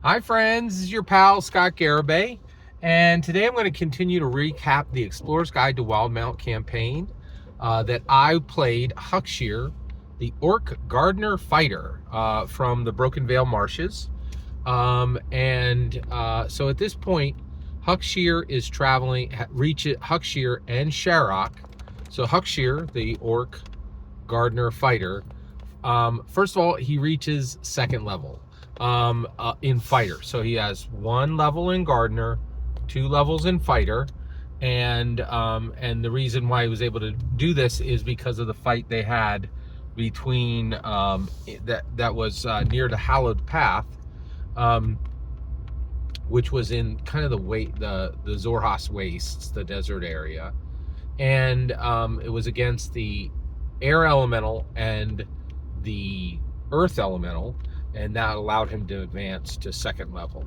Hi friends, this is your pal Scott Garibay, and today I'm going to continue to recap the Explorer's Guide to Wildemount campaign that I played Huckshear, the Orc Gardener Fighter from the Broken Vale Marshes. So at this point, Huckshear is traveling, reaches Huckshear and Sharrock. So Huckshear, the Orc Gardener Fighter, first of all, he reaches second level in fighter. So he has 1 level in gardener, 2 levels in fighter, and the reason why he was able to do this is because of the fight they had between that was near the Hallowed Path, which was in kind of the Zorhas Wastes, the desert area, and it was against the air elemental and the earth elemental, and that allowed him to advance to second level.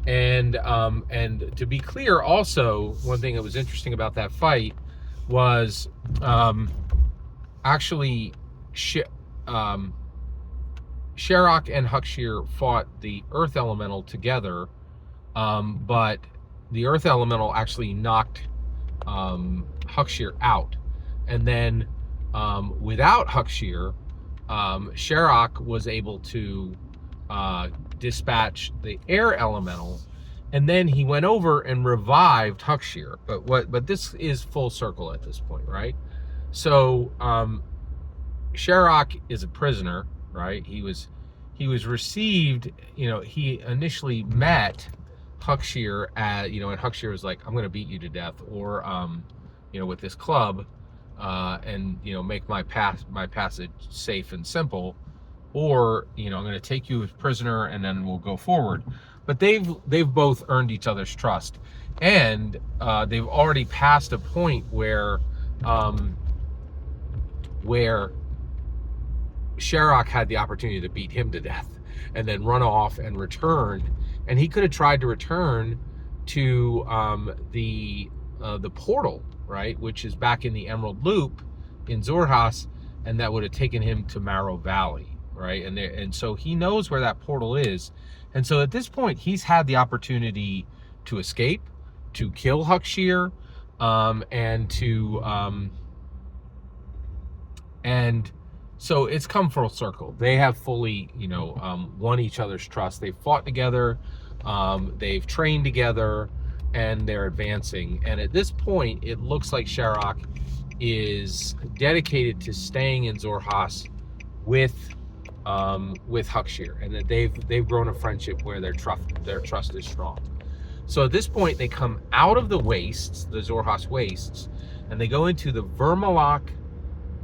And to be clear, also, one thing that was interesting about that fight was actually Sharrock and Huckshear fought the earth elemental together, but the earth elemental actually knocked Huckshear out, and then without Huckshear, Sharrock was able to dispatch the air elemental, and then he went over and revived Huckshear. But this is full circle at this point, right? So Sharrock is a prisoner, right? He was received. He initially met Huckshear and Huckshear was like, "I'm going to beat you to death," or with this club. And make my passage safe and simple, or I'm going to take you as prisoner and then we'll go forward. But they've both earned each other's trust, and they've already passed a point where Sharrock had the opportunity to beat him to death and then run off and return, and he could have tried to return to the portal, right, which is back in the Emerald Loop in Zorhas, and that would have taken him to Marrow Valley, right? And so he knows where that portal is, and so at this point he's had the opportunity to escape, to kill Huckshear, and so it's come full circle. They have fully won each other's trust. They've fought together, they've trained together, and they're advancing. And at this point, it looks like Sharrock is dedicated to staying in Zorhas with Huckshear, and that they've grown a friendship where their trust is strong. So at this point, they come out of the wastes, the Zorhas wastes, and they go into the Vermaloc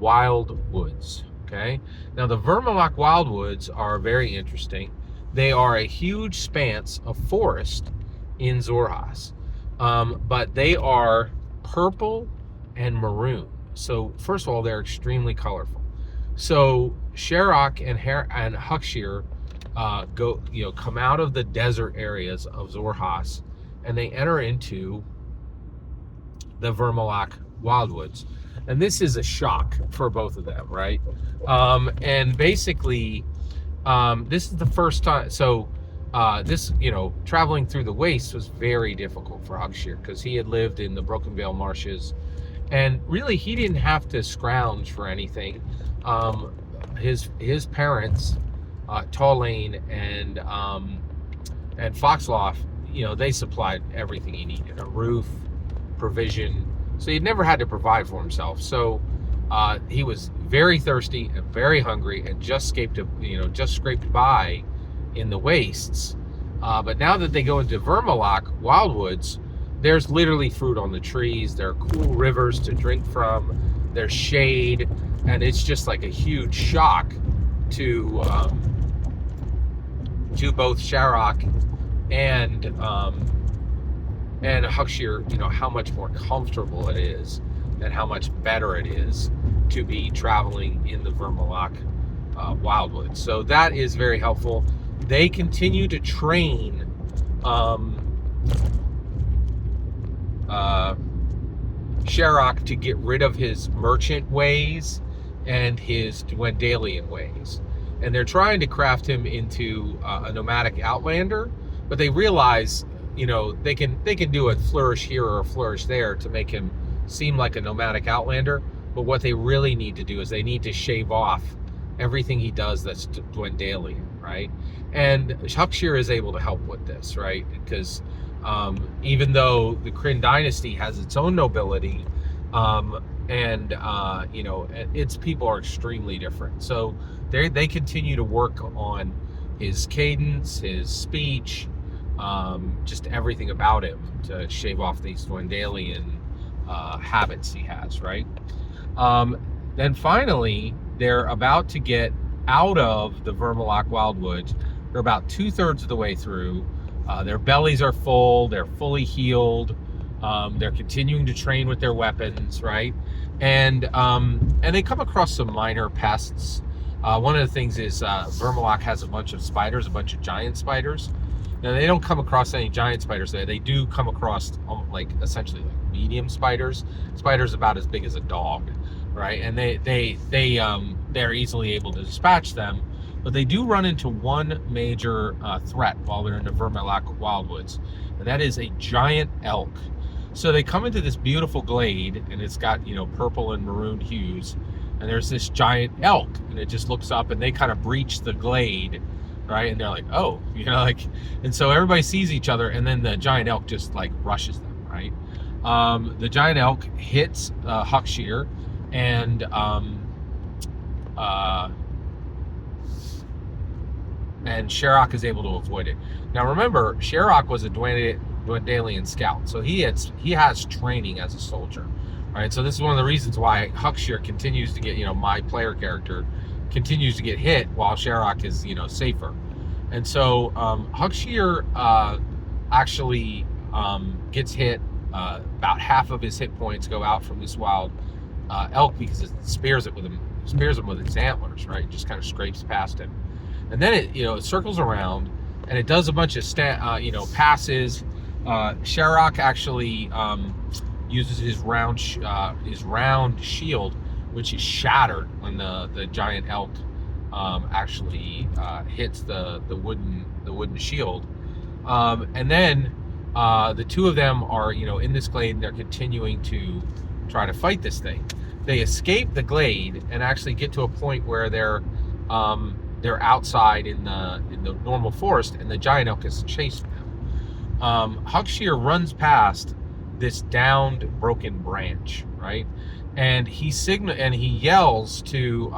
Wildwoods. Okay, now the Vermaloc Wildwoods are very interesting. They are a huge expanse of forest in Zorhas, but they are purple and maroon. So first of all, they're extremely colorful. So Sharrock and Huckshear come out of the desert areas of Zorhas, and they enter into the Vermaloc Wildwoods, and this is a shock for both of them, right? And basically, this is the first time. So traveling through the wastes was very difficult for Huckshear because he had lived in the Broken Vale Marshes, and really he didn't have to scrounge for anything. His parents, Tallane and Foxloff, they supplied everything he needed: a roof, provision. So he never had to provide for himself. So he was very thirsty and very hungry, and just scraped by in the wastes. But now that they go into Vermaloc Wildwoods, there's literally fruit on the trees. There are cool rivers to drink from. There's shade, and it's just like a huge shock to both Sharrock and Huckshear, how much more comfortable it is and how much better it is to be traveling in the Vermaloc Wildwoods. So that is very helpful. They continue to train Sharrock to get rid of his merchant ways and his Dwendalian ways. And they're trying to craft him into a nomadic outlander, but they realize, you know, they can do a flourish here or a flourish there to make him seem like a nomadic outlander. But what they really need to do is they need to shave off everything he does that's Dwendalian, right? And Huckshear is able to help with this, right? Because even though the Kryn dynasty has its own nobility, you know, its people are extremely different. So they continue to work on his cadence, his speech, just everything about him to shave off these Dwendalian habits he has, right? Then finally, they're about to get out of the Vermaloc Wildwoods. They're about 2/3 of the way through. Their bellies are full. They're fully healed. They're continuing to train with their weapons, right? And they come across some minor pests. One of the things is Vermaloc has a bunch of spiders, a bunch of giant spiders. Now they don't come across any giant spiders there. They do come across like essentially like medium spiders about as big as a dog, right? And they're easily able to dispatch them. But they do run into one major threat while they're in the Vermaloc Wildwoods, and that is a giant elk. So they come into this beautiful glade, and it's got, you know, purple and maroon hues, and there's this giant elk, and it just looks up, and they kind of breach the glade, right? And they're like, oh, you know, like, and so everybody sees each other, and then the giant elk just like rushes them, right? The giant elk hits Huckshear, and Sherrock is able to avoid it. Now remember, Sherrock was a Dwendalian scout, so he has training as a soldier, right? So this is one of the reasons why Huckshear continues to get, you know, my player character continues to get hit while Sherrock is, you know, safer. And so Huckshear actually gets hit. About half of his hit points go out from this wild elk because it spears him with its antlers, right? It just kind of scrapes past him. And then it, you know, it circles around, and it does a bunch of passes. Sherrock actually uses his round shield, which is shattered when the giant elk actually hits the wooden shield. And then the two of them are, you know, in this glade, and they're continuing to try to fight this thing. They escape the glade and actually get to a point where they're outside in the normal forest, and the giant elk has chased them. Huckshear runs past this downed, broken branch, right? And he yells to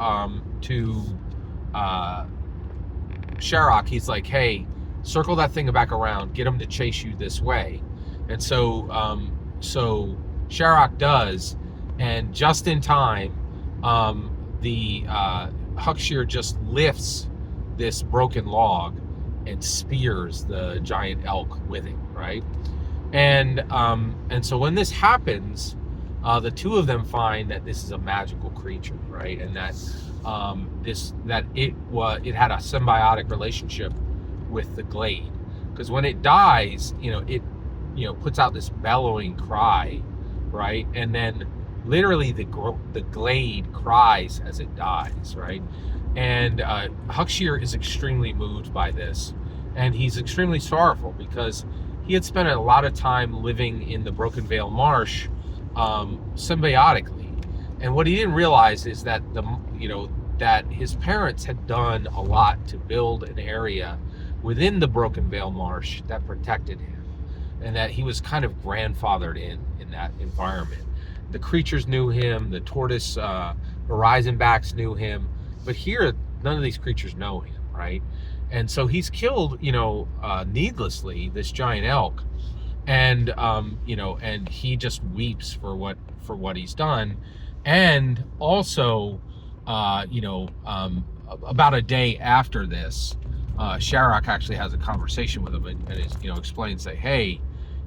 Sherrock. He's like, "Hey, circle that thing back around. Get him to chase you this way." And so Sherrock does, and just in time, Huckshear just lifts this broken log and spears the giant elk with it, right? And so when this happens, the two of them find that this is a magical creature, right? And that it had a symbiotic relationship with the glade, because when it dies, it puts out this bellowing cry, right? And then literally the glade cries as it dies, right? And Huckshear is extremely moved by this, and he's extremely sorrowful because he had spent a lot of time living in the Broken Vale Marsh symbiotically, and what he didn't realize is that that his parents had done a lot to build an area within the Broken Vale Marsh that protected him, and that he was kind of grandfathered in that environment. The creatures knew him, the tortoise horizonbacks knew him, but here none of these creatures know him, right? And so he's killed, needlessly, this giant elk, and and he just weeps for what he's done. And also, about a day after this, Sherrock actually has a conversation with him and is, explains, say, hey,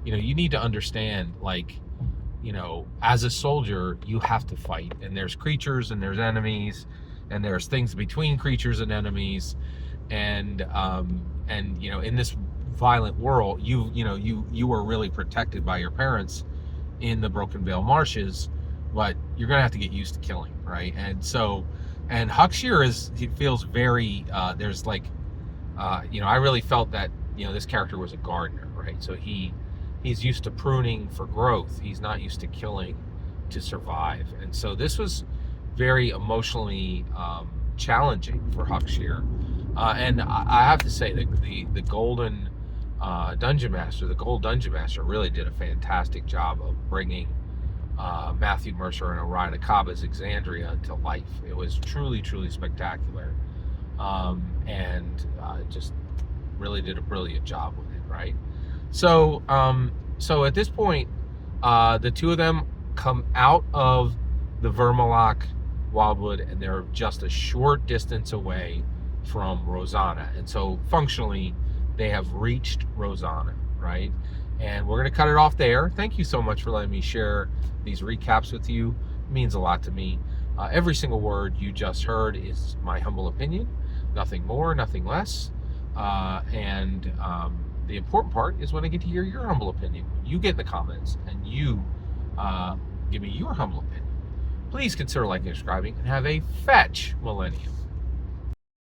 you need to understand, as a soldier, you have to fight, and there's creatures and there's enemies, and there's things between creatures and enemies, and in this violent world, you were really protected by your parents in the Broken Vale Marshes, but you're gonna have to get used to killing, right? And so, and Huckshear he feels very, I really felt that this character was a gardener, right? So he's used to pruning for growth. He's not used to killing to survive. And so this was very emotionally challenging for Huckshear. And I have to say that the Golden Dungeon Master, the Gold Dungeon Master, really did a fantastic job of bringing Matthew Mercer and Orion Akaba's Exandria to life. It was truly, truly spectacular. And just really did a brilliant job with it, right? So, so at this point, the two of them come out of the Vermaloc Wildwood, and they're just a short distance away from Rosanna. And so functionally, they have reached Rosanna, right? And we're going to cut it off there. Thank you so much for letting me share these recaps with you. It means a lot to me. Every single word you just heard is my humble opinion. Nothing more, nothing less. And the important part is when I get to hear your humble opinion. You get in the comments and you give me your humble opinion. Please consider liking and subscribing, and have a fetch millennium.